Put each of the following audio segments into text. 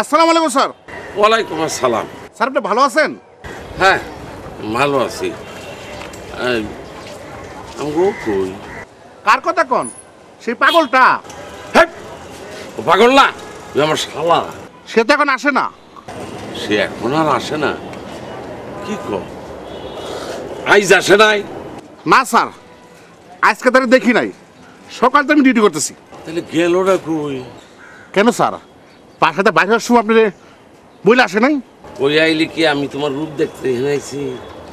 আসসালামু আলাইকুম স্যার। ওয়ালাইকুম আসসালাম। স্যার আপনি ভালো আছেন? হ্যাঁ ভালো আছি। আমগো কই? কার কথা কন? সেই পাগলটা। হ্যাঁ ও পাগল না, ওই আমার শালা। সে তো এখন আসে না। সে এখন আর আসে না? কি কর, আইজ আসে নাই? না স্যার, আজকে তারা দেখি নাই। সকাল থেকে আমি ডিউটি করতেছি। তাহলে গেলটা কই? কেন স্যার, বাসাতে বাইরে হওয়ার সময় আপনি বলে আসে নাই? ওই আইলি কি আমি তোমার রূপ দেখতে এনেছি?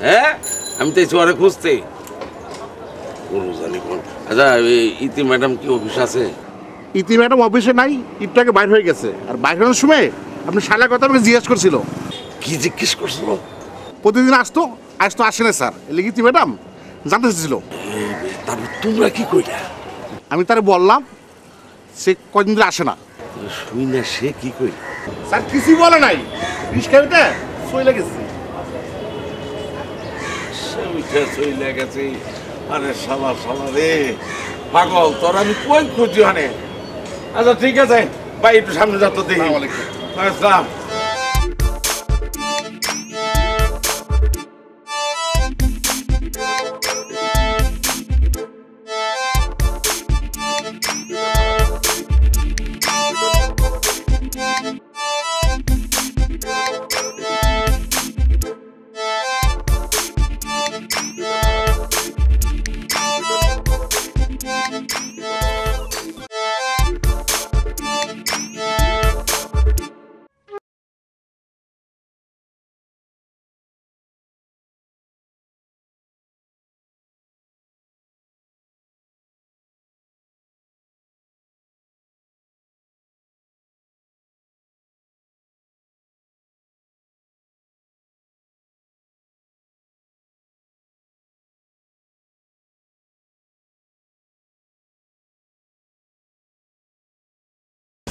হ্যাঁ আমি তো চোয়ারে খুঁজতে কোনো জানি কোন। আচ্ছা ইতি ম্যাডাম কি অফিস আছে? ইতি ম্যাডাম অফিসে নাই, একটু আগে বাইর হয়ে গেছে। আর বাইর হওয়ার সময় আপনি শালার কথা আমাকে জিজ্ঞেস করছিল। কি জিজ্ঞেস করছিল? প্রতিদিন আসতো, আজ তো আসে না স্যার। এলে ইতি ম্যাডাম জানতে চেয়েছিল। তারপর তোমরা কি কইলা? আমি তারে বললাম সে কদিন ধরে আসে না। শুই না, সে কি কইলা? স্যার কিছুই বলে নাই, রিস্কা উঠে চলে গেছে। চলে গেছে। আরে শালা শালা রে পাগল, তোর আমি কই খুঁজি হানে। আচ্ছা ঠিক আছে ভাই, একটু সামনে যত দেখি। আসসালাম।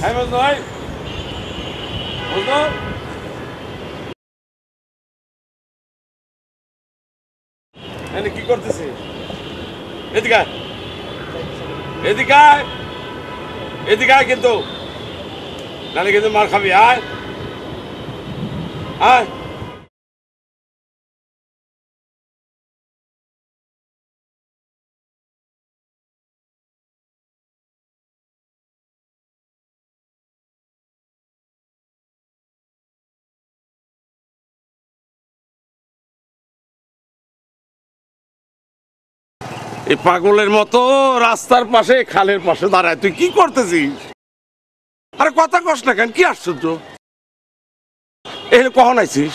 হ্যাঁ বুঝলো ভাই, বুঝলো কি করতেছি? এদিকে এদিকে এদিকে কিন্তু নালে কিন্তু মার খাবি। আয় আয়। এই পাগলের মতো রাস্তার পাশে খালের পাশে দাঁড়ায় তুই কি করতেছিস? আরে কথা কস না কেন? কি আশ্চর্য, এখানে কখন আইছিস?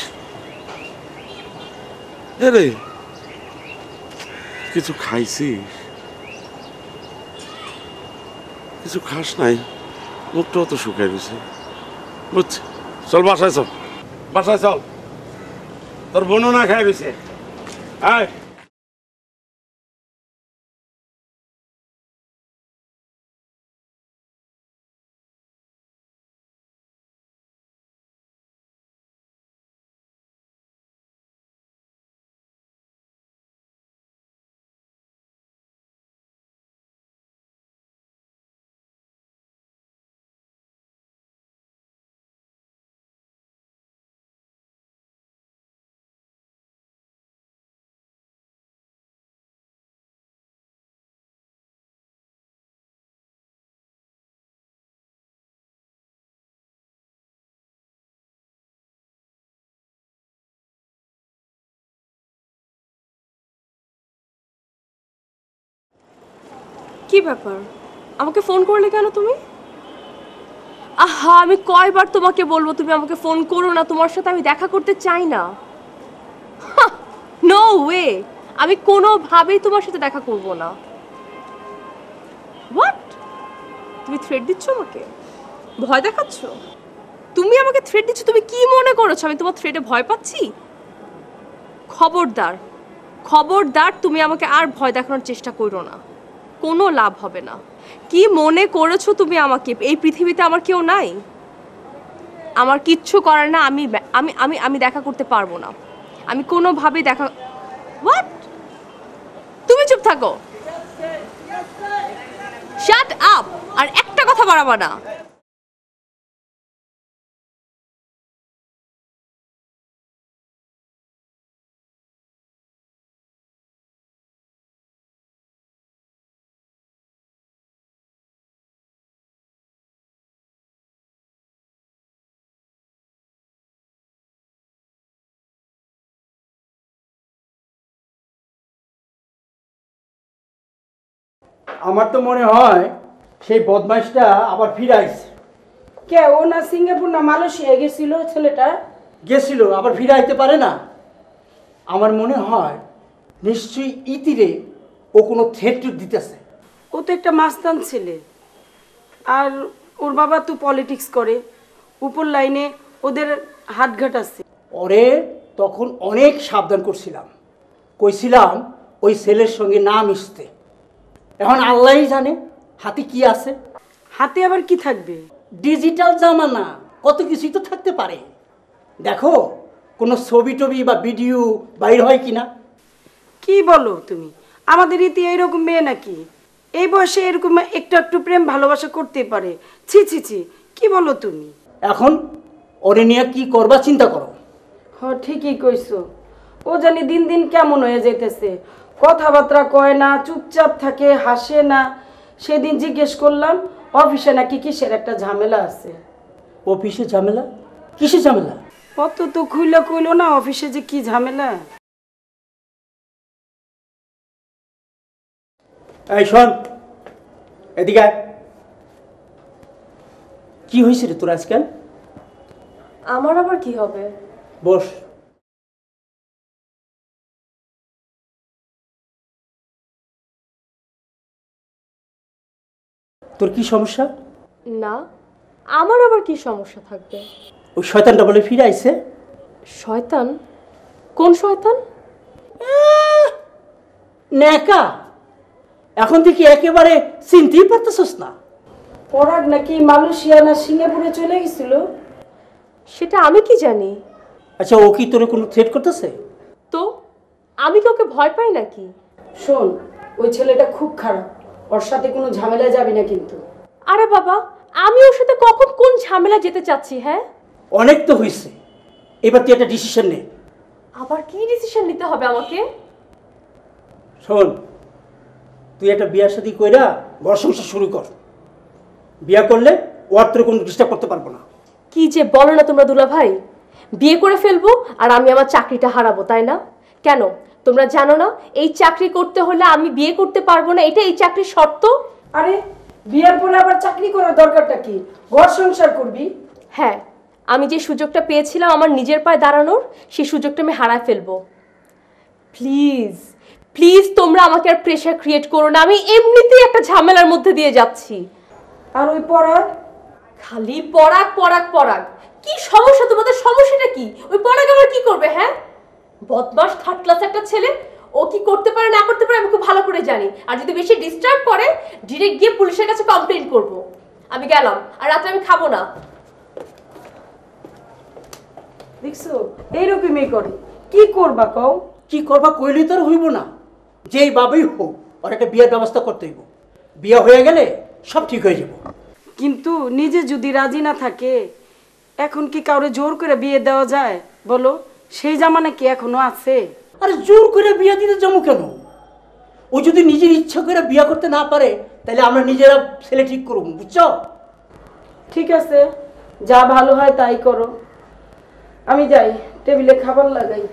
রে কিছু খাইছিস? কিছু খাস নাই? মুখটাও তো শুকাই গেছে বুঝছি। চল বাসায় চল, বাসায় চল, তোর বোনও না খাই গেছে। আয়। কি ব্যাপার, আমাকে ফোন করলে কেন তুমি? আহা, আমি কয়বার তোমাকে বলবো তুমি আমাকে ফোন করো না, তোমার সাথে আমি দেখা করতে চাই না। নো ওয়ে, আমি কোনোভাবেই তোমার সাথে দেখা করব না। হোয়াট? তুমি থ্রেট দিচ্ছ আমাকে? ভয় দেখাচ্ছ? তুমি আমাকে থ্রেট দিচ্ছ? তুমি কি মনে করেছো আমি তোমার থ্রেটে ভয় পাচ্ছি? খবরদার খবরদার, তুমি আমাকে আর ভয় দেখানোর চেষ্টা করো না, কোনো লাভ হবে না। কি মনে করেছো তুমি আমাকে? এই পৃথিবীতে আমার কেউ নাই? আমার কিচ্ছু করার না, আমি আমি আমি আমি দেখা করতে পারবো না, আমি কোনোভাবেই দেখা। হোয়াট? তুমি চুপ থাকো, শাট আপ, আর একটা কথা বাড়াবা না। আমার তো মনে হয় সেই বদমাইশটা আবার ফিরে আইছে। কে ও না সিঙ্গাপুর না মালয়েশিয়া গেছিল ছেলেটা? গেছিল, আবার ফিরে আইতে পারে না। আমার মনে হয় নিশ্চয়ই ইতিরে ও কোনো থ্রেট দিতেছে। ও তো একটা মাস্তান ছেলে, আর ওর বাবা তো পলিটিক্স করে, উপর লাইনে ওদের হাতঘাট আছে। ওরে তখন অনেক সাবধান করছিলাম, কইছিলাম ওই ছেলের সঙ্গে না মিশতে। এখন আল্লাহই জানে হাতে কি আছে। হাতে আবার কি থাকবে? ডিজিটাল জামানা, কত কিছুই তো থাকতে পারে। দেখো কোনো ছবি টবি বা ভিডিও বাইর হয় কিনা। কি বলো তুমি? আমাদের ইতি এইরকম মেয়ে নাকি? এই বয়সে এরকম একটু একটু প্রেম ভালোবাসা করতে পারে? ছি ছি ছি, কি বলো তুমি? এখন ওরে নিয়ে কি করবা চিন্তা করো। ঠিকই কইছো। ও জানি দিন দিন কেমন হয়ে যাইতেছে, কথাবার্তা কয় না, চুপচাপ থাকে, হাসে না। সেদিন জিজ্ঞেস করলাম অফিসে নাকি কিসের একটা ঝামেলা আছে। অফিসে ঝামেলা? কিসের ঝামেলা? অত তো খুইলা কইলো না অফিসে যে কি ঝামেলা। এই শোন, এদিকে আয়। কি হয়েছে রে তোর আজকাল? আমার আবার কি হবে? বস। তোর কি সমস্যা? না, আমার আবার কি সমস্যা থাকবে? ওই শয়তানটা বলে ফিরে আইছে। শয়তান? কোন শয়তান? নেকা, এখন থেকে একেবারে চিনতেই পারতেছস না। পরাগ নাকি মালয়েশিয়া না সিঙ্গাপুরে চলে গেছিল। সেটা আমি কি জানি? আচ্ছা, ও কি তোরে কোনো থ্রেট করতেছে? তো আমি কি ওকে ভয় পাই নাকি? শোন, ওই ছেলেটা খুব খারাপ, ওর সাথে কোনো ঝামেলা যাবি না কিন্তু। আরে বাবা, আমি ওর সাথে কখন কোন ঝামেলা যেতে চাচ্ছি? হ্যাঁ, অনেক তো হয়েছে, এবার তুই একটা ডিসিশন নে। আবার কি ডিসিশন নিতে হবে আমাকে? শোন, তুই একটা বিয়া শাদী কইরা ঘর সংসার শুরু কর। বিয়া করলে ও আর তোর কোনো ডিস্টার্ব করতে পারবো না। কি যে বলো না তোমরা দুলা ভাই, বিয়ে করে ফেলবো আর আমি আমার চাকরিটা হারাবো, তাই না? কেন তোমরা জানো না এই চাকরি করতে হলে আমি বিয়ে করতে পারবো না? এটা এই চাকরির শর্ত। আরে বিয়ের পরে আবার চাকরি করার দরকারটা কি? ঘর সংসার করবি। হ্যাঁ, আমি যে সুযোগটা পেয়েছিলাম আমার নিজের পায়ে দাঁড়ানোর, সেই সুযোগটা আমি হারায় ফেলবো। প্লিজ প্লিজ তোমরা আমাকে আর প্রেশার ক্রিয়েট করো না, আমি এমনিতেই একটা ঝামেলার মধ্যে দিয়ে যাচ্ছি। আর ওই পরাগ? খালি পরাগ পরাগ পরাগ, কি সমস্যা তোমাদের? সমস্যাটা কি? ওই পরাগ আবার কি করবে? হ্যাঁ, বদমাস থার্ড ক্লাস একটা ছেলে, ও কি করতে পারে না করতে পারে আমি খুব ভালো করে জানি। আর যদি বেশি ডিস্টার্ব করে ডিরেক্ট গিয়ে পুলিশের কাছে কমপ্লেইন করব। আমি গেলাম, আর রাতে আমি খাবো না। দেখছো এইরকমই করে। কি করবা কও? কি করবা কইলেই তোর হইব না। যেই ভাবেই হোক ওর একটা বিয়ের ব্যবস্থা করতে হইব। বিয়ে হয়ে গেলে সব ঠিক হয়ে যাব। কিন্তু নিজে যদি রাজি না থাকে, এখন কি কাউরে জোর করে বিয়ে দেওয়া যায় বলো? সেই জামানা কি এখনো আছে? আরে জোর করে বিয়ে দিতে যাবো কেন? ও যদি নিজের ইচ্ছা করে বিয়ে করতে না পারে তাহলে আমরা নিজেরা ছেলে ঠিক করবো, বুঝছো? ঠিক আছে, যা ভালো হয় তাই করো। আমি যাই, টেবিলে খাবার লাগাই।